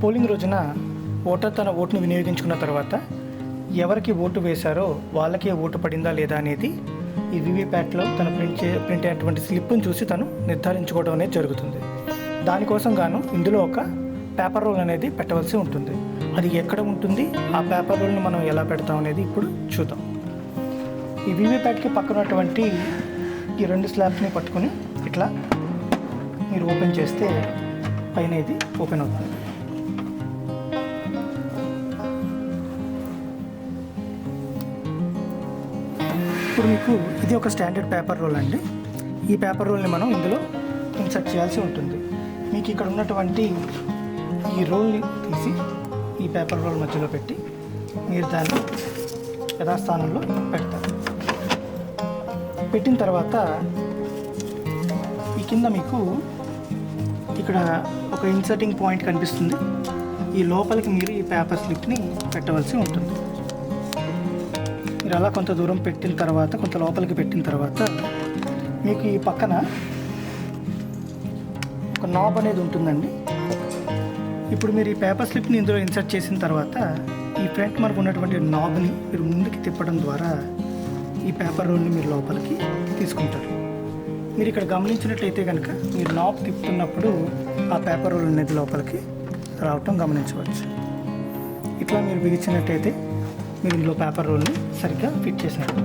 Polling రోజున voter తన ఓటును వినియోగించుకున్న తర్వాత ఎవరికి ఓటు వేశారో వాళ్ళకే ఓటు పడిందా లేదా అనేది ఈ వీవీప్యాట్లో తను ప్రింట్ అయినటువంటి స్లిప్ను చూసి తను నిర్ధారించుకోవడం అనేది జరుగుతుంది. దానికోసం గాను ఇందులో ఒక పేపర్ రోల్ అనేది పెట్టవలసి ఉంటుంది. అది ఎక్కడ ఉంటుంది, ఆ పేపర్ రోల్ని మనం ఎలా పెడతాం అనేది ఇప్పుడు చూద్దాం. ఈ వీవీప్యాట్కి పక్కనటువంటి ఈ 2 స్లాబ్స్ని పట్టుకొని ఇట్లా మీరు ఓపెన్ చేస్తే పైన ఇది ఓపెన్ అవుతుంది. ఇప్పుడు మీకు ఇది ఒక స్టాండర్డ్ పేపర్ రోల్ అండి. ఈ పేపర్ రోల్ని మనం ఇందులో ఇన్సర్ట్ చేయాల్సి ఉంటుంది. మీకు ఇక్కడ ఉన్నటువంటి ఈ రోల్ని తీసి ఈ పేపర్ రోల్ మధ్యలో పెట్టి మీరు దాన్ని యథాస్థానంలో పెడతారు. పెట్టిన తర్వాత ఈ కింద మీకు ఇక్కడ ఒక ఇన్సర్టింగ్ పాయింట్ కనిపిస్తుంది. ఈ లోపలికి మీరు ఈ పేపర్ స్లిప్ని పెట్టవలసి ఉంటుంది. మీరు అలా కొంత దూరం పెట్టిన తర్వాత, కొంత లోపలికి పెట్టిన తర్వాత మీకు ఈ పక్కన ఒక నాబ్ అనేది ఉంటుందండి. ఇప్పుడు మీరు ఈ పేపర్ స్లిప్ని ఇందులో ఇన్సర్ట్ చేసిన తర్వాత ఈ ఫ్రంట్ మార్క్ ఉన్నటువంటి నాబ్ని మీరు ముందుకి తిప్పడం ద్వారా ఈ పేపర్ రోల్ని మీరు లోపలికి తీసుకుంటారు. మీరు ఇక్కడ గమనించినట్లయితే కనుక మీరు నాబ్ తిప్పుతున్నప్పుడు ఆ పేపర్ రోల్ అనేది లోపలికి రావటం గమనించవచ్చు. ఇట్లా మీరు బిగించినట్టయితే మీరు ఇందులో పేపర్ రోల్ని సరిగ్గా ఫిట్ చేసినట్టు.